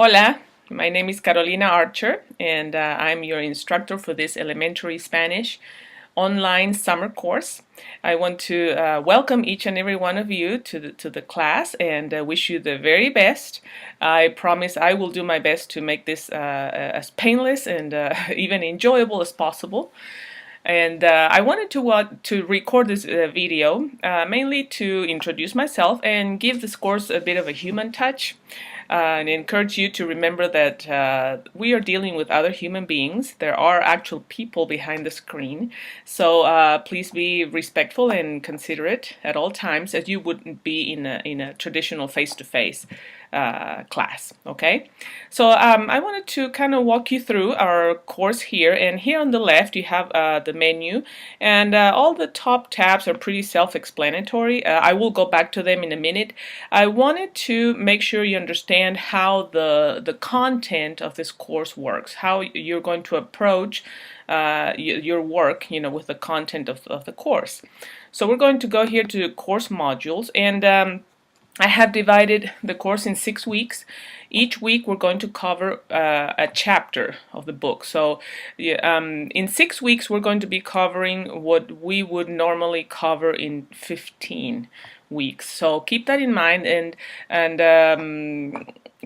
Hola, my name is Carolina Archer, and I'm your instructor for this elementary Spanish online summer course. I want to welcome each and every one of you to the class and wish you the very best. I promise I will do my best to make this as painless and even enjoyable as possible. And I wanted to record this video mainly to introduce myself and give this course a bit of a human touch. And encourage you to remember that we are dealing with other human beings. There are actual people behind the screen. So please be respectful and considerate at all times, as you wouldn't be in a traditional face-to-face class. Okay, so I wanted to kind of walk you through our course here, and here on the left you have the menu, and all the top tabs are pretty self-explanatory. I will go back to them in a minute. I wanted to make sure you understand how the content of this course works, how you're going to approach your work, with the content of the course. So we're going to go here to course modules, and I have divided the course in 6 weeks. Each week we're going to cover a chapter of the book. So in 6 weeks we're going to be covering what we would normally cover in 15 weeks. So keep that in mind, and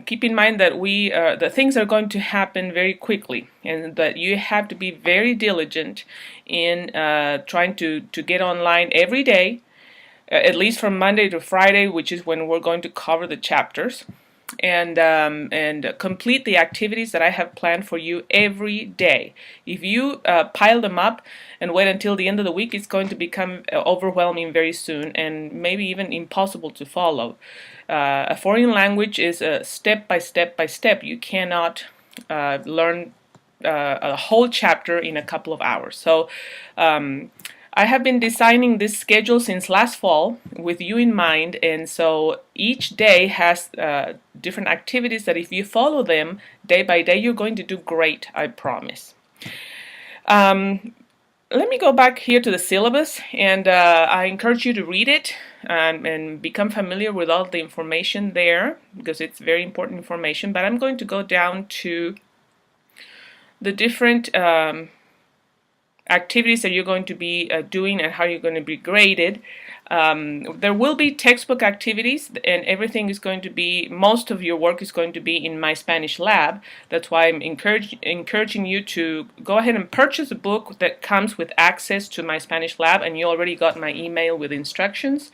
keep in mind that the things are going to happen very quickly, and that you have to be very diligent in trying to get online every day, at least from Monday to Friday, which is when we're going to cover the chapters, and complete the activities that I have planned for you every day. If you pile them up and wait until the end of the week, it's going to become overwhelming very soon, and maybe even impossible to follow. A foreign language is step by step by step. You cannot learn a whole chapter in a couple of hours. So I have been designing this schedule since last fall with you in mind, and so each day has different activities that if you follow them day by day, you're going to do great, I promise. Let me go back here to the syllabus, and I encourage you to read it and become familiar with all the information there, because it's very important information. But I'm going to go down to the different activities that you're going to be doing and how you're going to be graded. There will be textbook activities, and everything is going to be, most of your work is going to be in My Spanish Lab. That's why I'm encouraging you to go ahead and purchase a book that comes with access to My Spanish Lab, and you already got my email with instructions.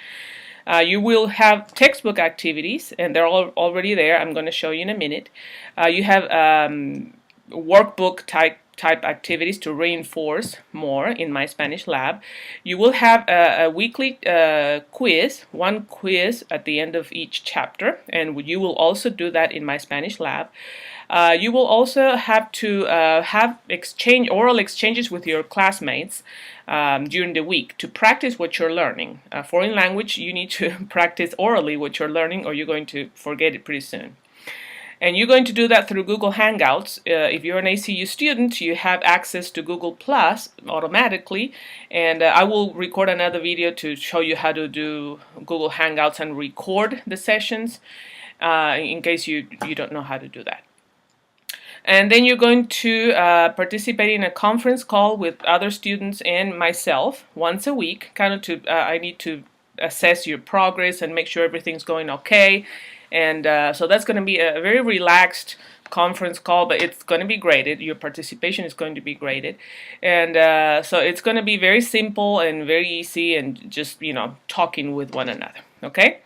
You will have textbook activities, and they're all already there. I'm going to show you in a minute. You have workbook type activities to reinforce more in My Spanish Lab. You will have a weekly quiz, one quiz at the end of each chapter, and you will also do that in My Spanish Lab. You will also have to have oral exchanges with your classmates during the week to practice what you're learning. Foreign language, you need to practice orally what you're learning, or you're going to forget it pretty soon. And you're going to do that through Google Hangouts. If you're an ACU student, you have access to Google Plus automatically, and I will record another video to show you how to do Google Hangouts and record the sessions in case you don't know how to do that. And then you're going to participate in a conference call with other students and myself once a week, kind of I need to assess your progress and make sure everything's going okay. And so that's going to be a very relaxed conference call, but it's going to be graded. Your participation is going to be graded. And so it's going to be very simple and very easy, and just, talking with one another. Okay?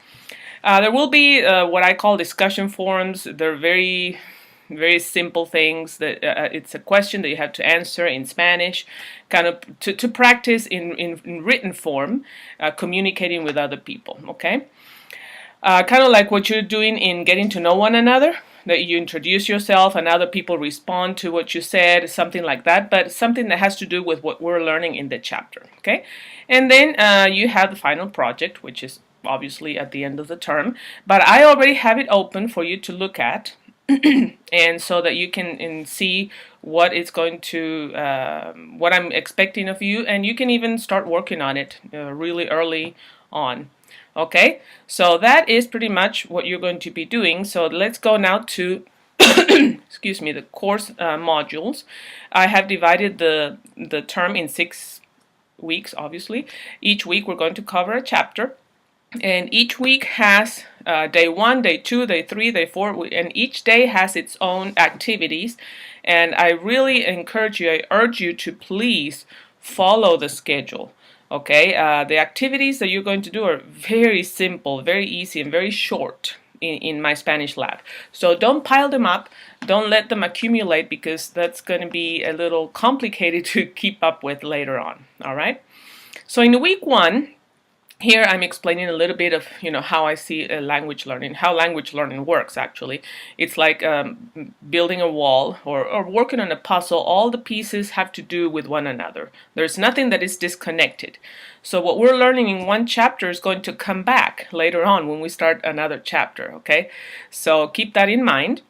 There will be what I call discussion forums. They're very, very simple things. That it's a question that you have to answer in Spanish, kind of to practice in written form, communicating with other people. Okay? Kind of like what you're doing in getting to know one another, that you introduce yourself and other people respond to what you said, something like that, but something that has to do with what we're learning in the chapter, okay? And then you have the final project, which is obviously at the end of the term, but I already have it open for you to look at, and so that you can see what it's going to, what I'm expecting of you, and you can even start working on it really early on. Okay, so that is pretty much what you're going to be doing. So let's go now to excuse me, the course modules. I have divided the term in 6 weeks, obviously. Each week we're going to cover a chapter, and each week has day 1, day 2, day 3, day 4, and each day has its own activities. And I really encourage you, I urge you to please follow the schedule. Okay, the activities that you're going to do are very simple, very easy, and very short in my Spanish lab. So don't pile them up, don't let them accumulate, because that's going to be a little complicated to keep up with later on. All right. So in week 1, here I'm explaining a little bit of, how I see language learning, how language learning works actually. It's like building a wall or working on a puzzle. All the pieces have to do with one another. There's nothing that is disconnected. So what we're learning in one chapter is going to come back later on when we start another chapter, okay? So keep that in mind.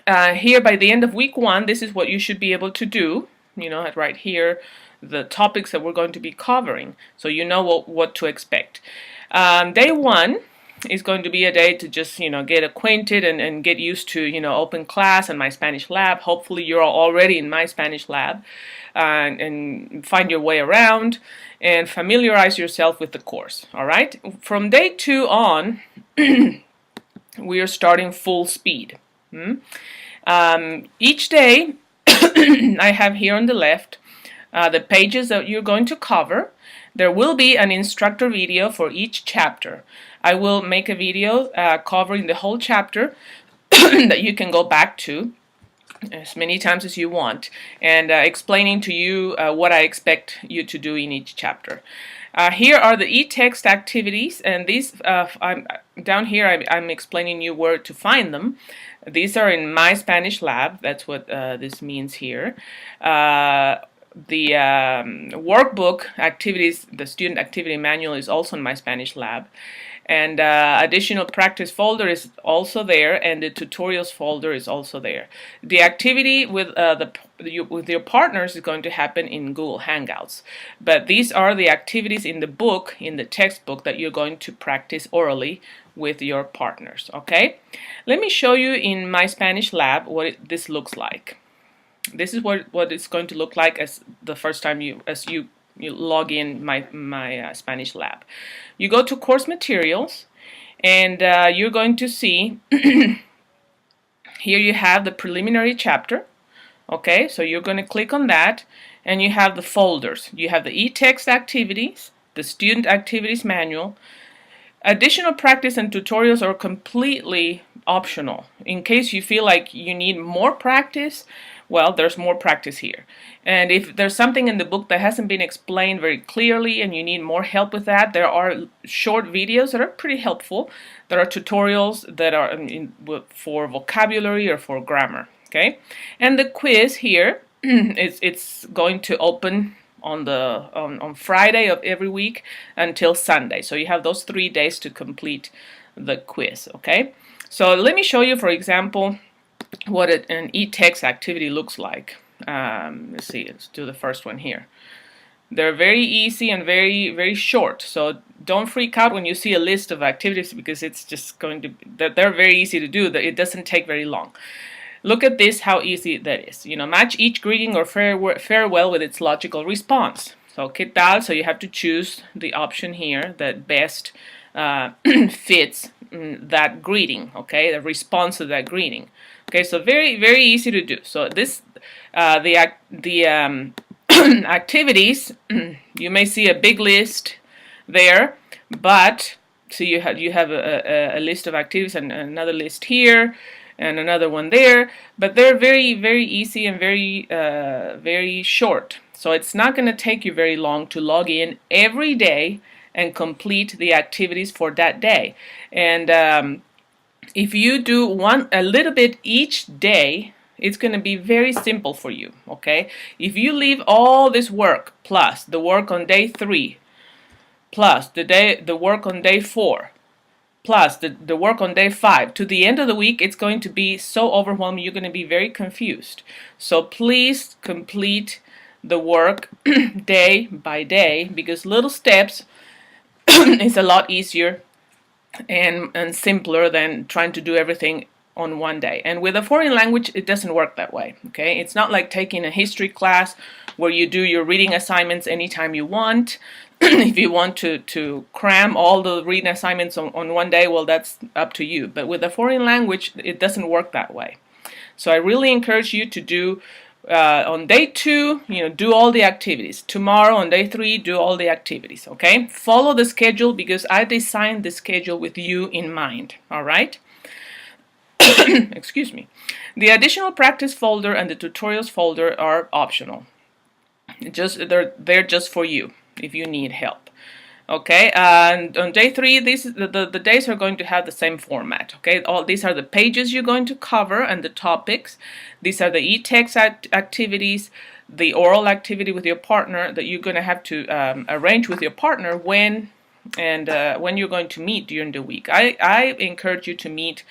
Here by the end of week 1, this is what you should be able to do, right here, the topics that we're going to be covering, so you know what to expect. Day 1 is going to be a day to just get acquainted and get used to open class and my Spanish lab. Hopefully you're already in my Spanish lab, and find your way around and familiarize yourself with the course. All right, from day 2 on we are starting full speed. Each day I have here on the left the pages that you're going to cover. There will be an instructor video for each chapter. I will make a video covering the whole chapter that you can go back to as many times as you want, and explaining to you what I expect you to do in each chapter. Here are the e-text activities, and these down here I'm explaining you where to find them. These are in my Spanish lab. That's what this means here. The workbook activities, the student activity manual, is also in my Spanish lab, and additional practice folder is also there, and the tutorials folder is also there. The activity with with your partners is going to happen in Google Hangouts, but these are the activities in the book, in the textbook, that you're going to practice orally with your partners. Okay, let me show you in my Spanish lab what this looks like. This is what it's going to look like as the first time you log in my Spanish lab. You go to course materials, and you're going to see here you have the preliminary chapter. Okay, so you're going to click on that, and you have the folders. You have the e-text activities, the student activities manual. Additional practice and tutorials are completely optional. In case you feel like you need more practice, well, there's more practice here. And if there's something in the book that hasn't been explained very clearly and you need more help with that, there are short videos that are pretty helpful. There are tutorials that are for vocabulary or for grammar. Okay, and the quiz here it's going to open on Friday of every week until Sunday. So you have those 3 days to complete the quiz. Okay, so let me show you, for example, what an e-text activity looks like. Let's see, let's do the first one here. They're very easy and very short, so don't freak out when you see a list of activities, because it's just going to, they're very easy to do. It doesn't take very long. Look at this, how easy that is. Match each greeting or farewell with its logical response. So ¿qué tal? So you have to choose the option here that best fits that greeting, okay, the response to that greeting. Okay, so very easy to do. So this the activities, you may see a big list there, but so you have a list of activities and another list here and another one there, but they're very easy and very short. So it's not going to take you very long to log in every day and complete the activities for that day. And if you do a little bit each day, it's going to be very simple for you. Okay, if you leave all this work plus the work on day 3 plus the work on day 4 plus the work on day 5 to the end of the week, it's going to be so overwhelming, you're going to be very confused. So please complete the work day by day, because little steps is a lot easier and simpler than trying to do everything on one day. And with a foreign language, it doesn't work that way. Okay, it's not like taking a history class where you do your reading assignments anytime you want. If you want to cram all the reading assignments on one day, well, that's up to you. But with a foreign language, it doesn't work that way. So I really encourage you to do on day 2, do all the activities. Tomorrow on day 3, do all the activities. Okay, follow the schedule because I designed the schedule with you in mind. All right. Excuse me. The additional practice folder and the tutorials folder are optional. They're just for you if you need help. Okay, and on day 3, the days are going to have the same format. Okay, all these are the pages you're going to cover and the topics. These are the e-text activities, the oral activity with your partner that you're going to have to arrange with your partner when you're going to meet during the week. I encourage you to meet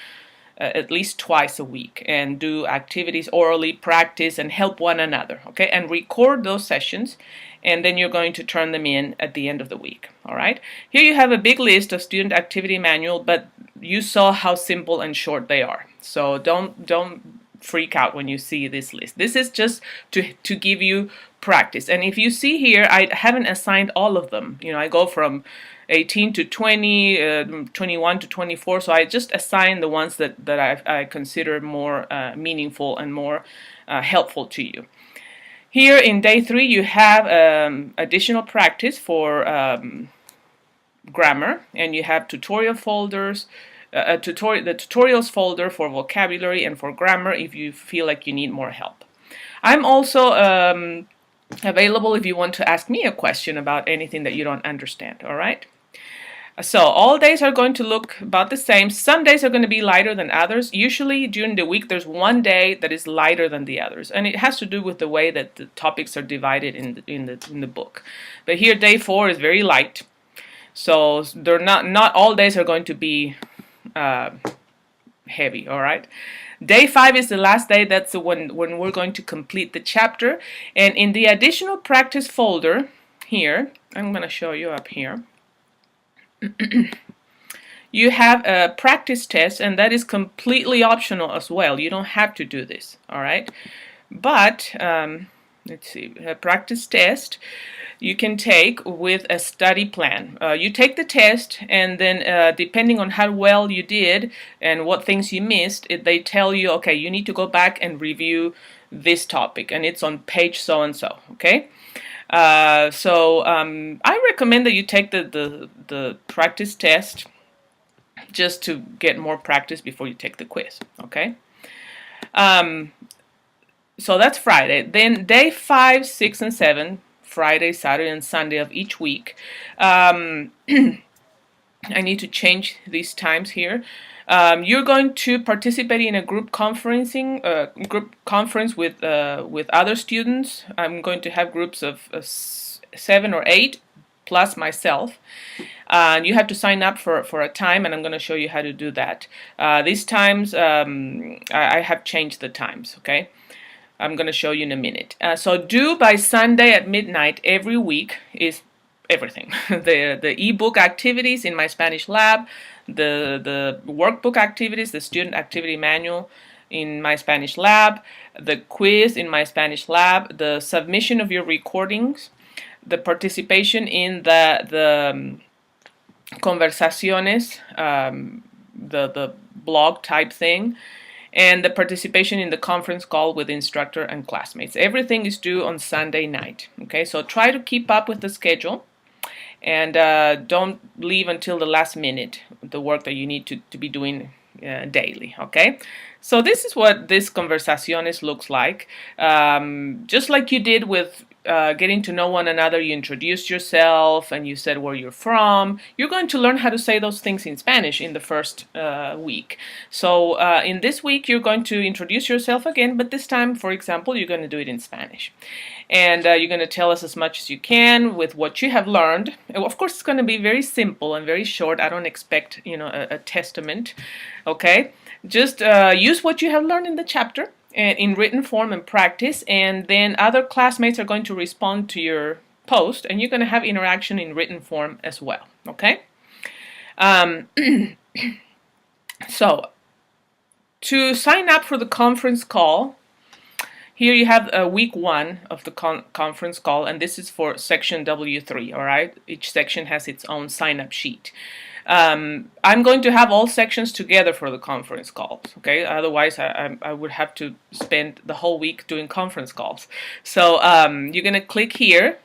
at least twice a week and do activities orally, practice, and help one another. Okay, and record those sessions, and then you're going to turn them in at the end of the week. All right, here you have a big list of student activity manual, but you saw how simple and short they are. So don't freak out when you see this list. This is just to give you practice. And if you see here, I haven't assigned all of them. I go from 18 to 20, 21 to 24. So I just assign the ones that I consider more meaningful and more helpful to you. Here in day 3, you have additional practice for grammar, and you have tutorial folders, the tutorials folder for vocabulary and for grammar if you feel like you need more help. I'm also available if you want to ask me a question about anything that you don't understand. All right. So all days are going to look about the same. Some days are going to be lighter than others. Usually during the week there's one day that is lighter than the others, and it has to do with the way that the topics are divided in the book. But here day 4 is very light, so they're not all days are going to be heavy. All right. Day 5 is the last day. That's the when we're going to complete the chapter. And in the additional practice folder here, I'm going to show you up here. You have a practice test, and that is completely optional as well. You don't have to do this, all right? But let's see, a practice test you can take with a study plan. You take the test, and then depending on how well you did and what things you missed, they tell you, okay, you need to go back and review this topic, and it's on page so and so. Okay. I recommend that you take the practice test just to get more practice before you take the quiz. Okay. So that's Friday. Then day 5, 6, and 7, Friday, Saturday, and Sunday of each week. I need to change these times here. You're going to participate in a group conference with other students. I'm going to have groups of 7 or 8 plus myself. You have to sign up for a time, and I'm going to show you how to do that. These times, I have changed the times. Okay, I'm going to show you in a minute. So due by Sunday at midnight every week is everything. the ebook activities in my Spanish lab, the workbook activities, the student activity manual in my Spanish lab, the quiz in my Spanish lab, the submission of your recordings, the participation in the conversaciones, the blog type thing, and the participation in the conference call with instructor and classmates. Everything is due on Sunday night. Okay, so try to keep up with the schedule. And don't leave until the last minute the work that you need to be doing daily, okay? So this is what this conversaciones looks like. Just like you did with getting to know one another, you introduced yourself and you said where you're from. You're going to learn how to say those things in Spanish in the first week. So in this week, you're going to introduce yourself again, but this time, for example, you're going to do it in Spanish. And you're going to tell us as much as you can with what you have learned. Of course, it's going to be very simple and very short. I don't expect, a testament, okay? Just use what you have learned in the chapter in written form and practice, and then other classmates are going to respond to your post, and you're going to have interaction in written form as well, okay? So To sign up for the conference call, here you have week 1 of the conference call, and this is for section W3, all right? Each section has its own sign-up sheet. I'm going to have all sections together for the conference calls, okay? Otherwise, I would have to spend the whole week doing conference calls. So you're going to click here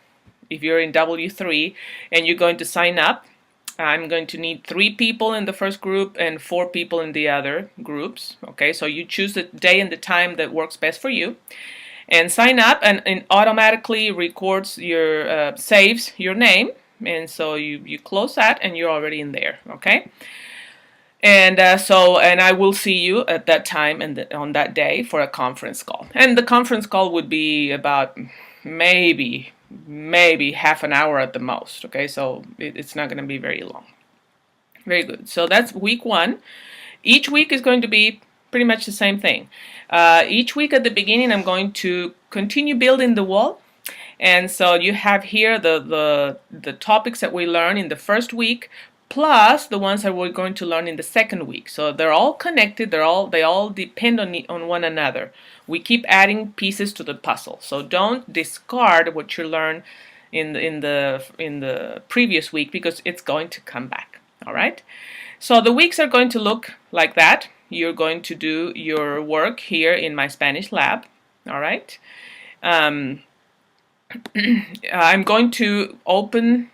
if you're in W3, and you're going to sign up. I'm going to need 3 people in the first group and 4 people in the other groups. Okay, so you choose the day and the time that works best for you, and sign up, and it automatically records your saves your name, and so you close that, and you're already in there. Okay, and and I will see you at that time and on that day for a conference call, and the conference call would be about maybe half an hour at the most. Okay, so it's not going to be very long. Very good. So that's week 1. Each week is going to be pretty much the same thing. Each week at the beginning, I'm going to continue building the wall. And so you have here the topics that we learn in the first week, plus the ones that we're going to learn in the second week. So they're all connected. They all depend on one another. We keep adding pieces to the puzzle. So don't discard what you learned in the previous week, because it's going to come back. All right. So the weeks are going to look like that. You're going to do your work here in my Spanish lab. All right. I'm going to open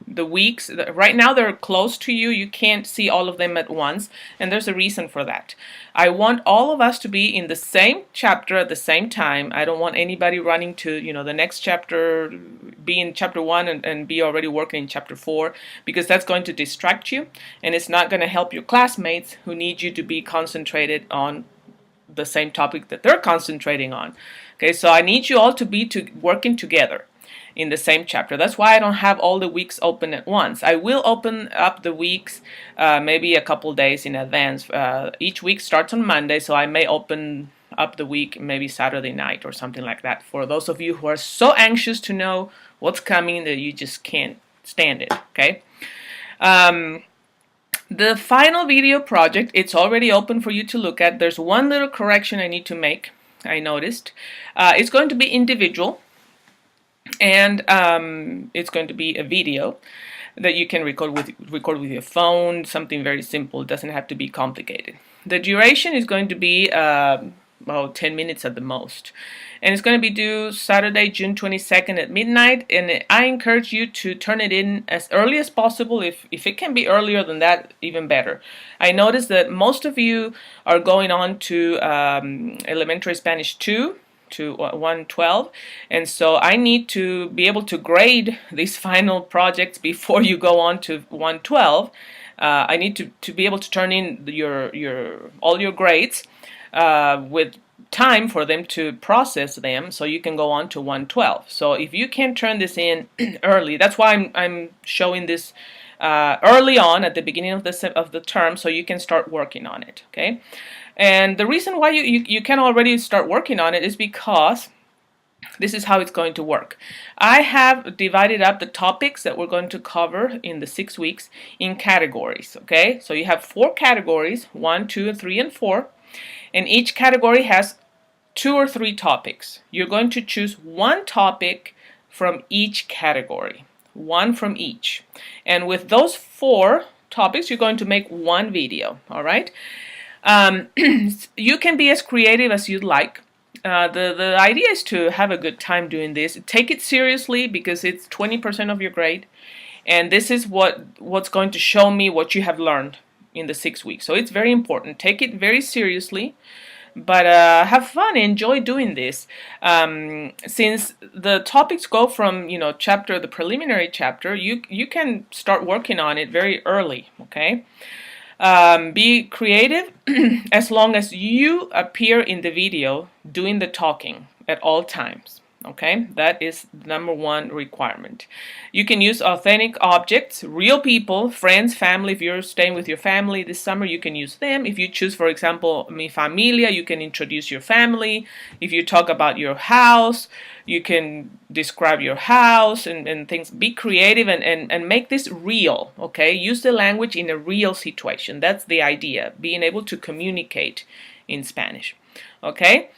the weeks. Right now they're close to you. You can't see all of them at once, and there's a reason for that. I want all of us to be in the same chapter at the same time. I don't want anybody running to the next chapter, be in chapter 1 and be already working in chapter 4, because that's going to distract you, and it's not going to help your classmates who need you to be concentrated on the same topic that they're concentrating on. Okay, so I need you all to be working together in the same chapter. That's why I don't have all the weeks open at once. I will open up the weeks maybe a couple days in advance. Each week starts on Monday, so I may open up the week maybe Saturday night or something like that, for those of you who are so anxious to know what's coming that you just can't stand it. Okay. The final video project, it's already open for you to look at. There's one little correction I need to make, I noticed. It's going to be individual, and it's going to be a video that you can record with your phone, something very simple. It doesn't have to be complicated. The duration is going to be about 10 minutes at the most, and it's going to be due Saturday, June 22nd at midnight, and I encourage you to turn it in as early as possible. If it can be earlier than that, even better. I noticed that most of you are going on to Elementary Spanish 2 to 112, and so I need to be able to grade these final projects before you go on to 112. I need to be able to turn in all your grades with time for them to process them, so you can go on to 112. So if you can turn this in early, that's why I'm showing this early on at the beginning of the term, so you can start working on it. Okay. And the reason why you can already start working on it is because this is how it's going to work. I have divided up the topics that we're going to cover in the 6 weeks in categories. Okay, so you have 4 categories, 1, 2, 3, and 4, and each category has 2 or 3 topics. You're going to choose one topic from each category, one from each, and with those 4 topics, you're going to make one video. All right. You can be as creative as you'd like. The idea is to have a good time doing this. Take it seriously, because it's 20% of your grade, and this is what's going to show me what you have learned in the 6 weeks. So it's very important. Take it very seriously, but have fun, enjoy doing this. Since the topics go from the preliminary chapter, you can start working on it very early. Okay. Be creative as long as you appear in the video doing the talking at all times. Okay, that is the number 1 requirement. You can use authentic objects, real people, friends, family. If you're staying with your family this summer, you can use them. If you choose, for example, mi familia, you can introduce your family. If you talk about your house, you can describe your house and things. Be creative and make this real. Okay, use the language in a real situation. That's the idea, being able to communicate in Spanish. Okay?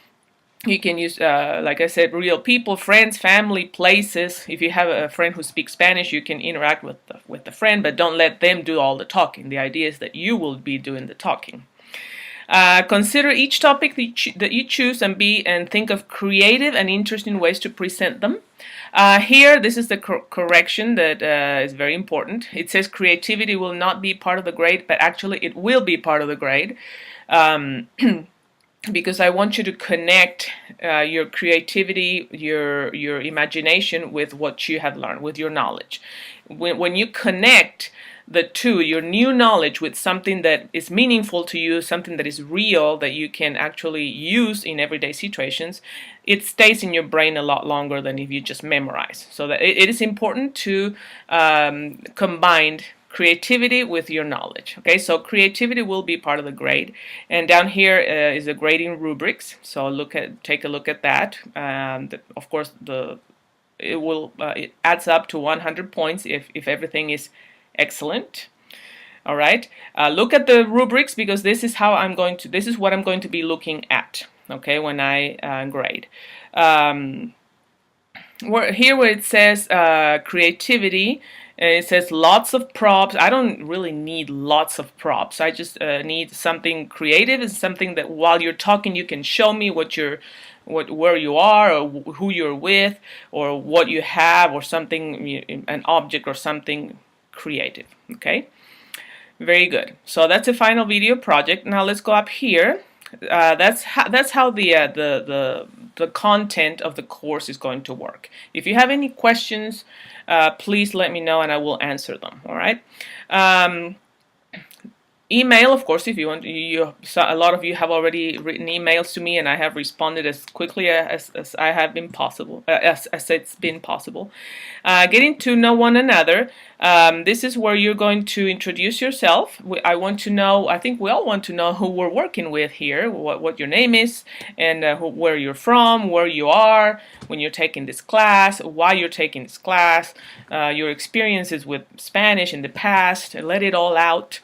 You can use, like I said, real people, friends, family, places. If you have a friend who speaks Spanish, you can interact with the friend, but don't let them do all the talking. The idea is that you will be doing the talking. Consider each topic that you choose and think of creative and interesting ways to present them. Here, this is the correction that is very important. It says creativity will not be part of the grade, but actually it will be part of the grade. Because I want you to connect your creativity, your imagination with what you have learned, with your knowledge. When you connect the two, your new knowledge, with something that is meaningful to you, something that is real, that you can actually use in everyday situations, it stays in your brain a lot longer than if you just memorize. So that it is important to combine creativity with your knowledge. Okay, so creativity will be part of the grade, and down here is the grading rubrics. So take a look at that. Of course, it adds up to 100 points if everything is excellent. All right, look at the rubrics, because this is what I'm going to be looking at. Okay, when I grade. Where it says creativity, it says lots of props. I don't really need lots of props. I just need something creative and something that while you're talking you can show me where you are, or who you're with, or what you have, or something, an object or something creative. Okay, very good. So that's a final video project. Now let's go up here. That's how the content of the course is going to work. If you have any questions, please let me know and I will answer them. All right. Email, of course, if you want. A lot of you have already written emails to me, and I have responded as quickly as I have been possible, as it's been possible. Getting to know one another. This is where you're going to introduce yourself. I want to know. I think we all want to know who we're working with here, what your name is, and where you're from, where you are when you're taking this class, why you're taking this class, your experiences with Spanish in the past. Let it all out.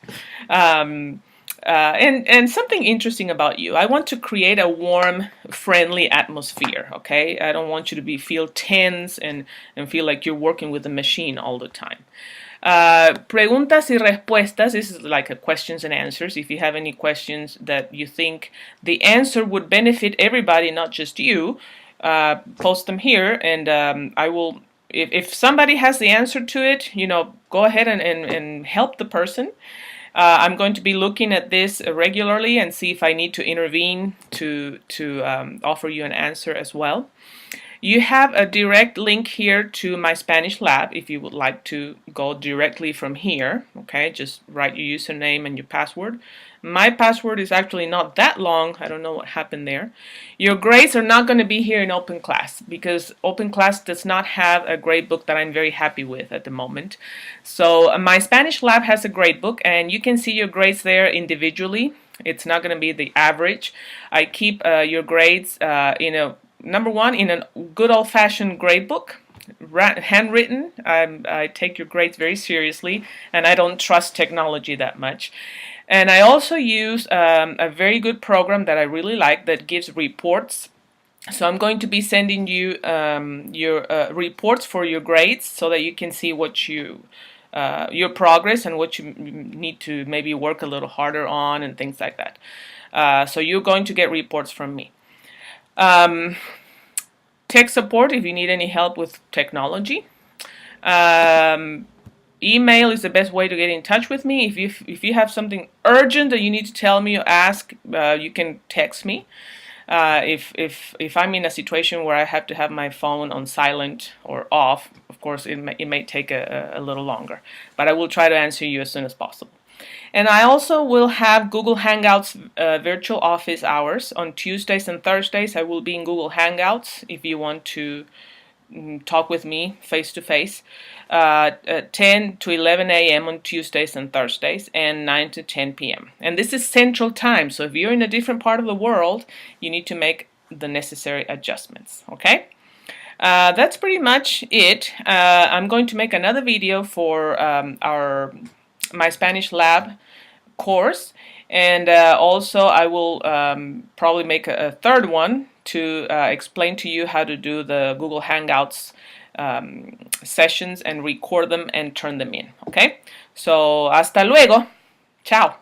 And something interesting about you. I want to create a warm, friendly atmosphere. Okay, I don't want you to feel tense and feel like you're working with a machine all the time. Preguntas y respuestas. This is like a questions and answers. If you have any questions that you think the answer would benefit everybody, not just you, post them here, and I will. If somebody has the answer to it, go ahead and help the person. I'm going to be looking at this regularly and see if I need to intervene to offer you an answer as well. You have a direct link here to my Spanish lab if you would like to go directly from here. Okay, just write your username and your password. My password is actually not that long. I don't know what happened there. Your grades are not going to be here in Open Class, because Open Class does not have a grade book that I'm very happy with at the moment. So my Spanish lab has a grade book, and you can see your grades there individually. It's not going to be the average. I keep your grades number one, in a good old-fashioned grade book, handwritten. I take your grades very seriously, and I don't trust technology that much. And I also use a very good program that I really like that gives reports. So I'm going to be sending you your reports for your grades, so that you can see what your progress and what you need to maybe work a little harder on and things like that. So you're going to get reports from me. Tech support if you need any help with technology. Email is the best way to get in touch with me. If you have something urgent that you need to tell me or ask, you can text me. If I'm in a situation where I have to have my phone on silent or off, of course it may take a little longer, but I will try to answer you as soon as possible. And I also will have Google Hangouts virtual office hours on Tuesdays and Thursdays. I will be in Google Hangouts if you want to talk with me face to face, 10 to 11 a.m. on Tuesdays and Thursdays, and 9 to 10 p.m. And this is Central Time, so if you're in a different part of the world, you need to make the necessary adjustments. Okay? That's pretty much it. I'm going to make another video for my Spanish Lab course, And also I will probably make a third one to explain to you how to do the Google Hangouts sessions and record them and turn them in. Okay, so hasta luego. Ciao.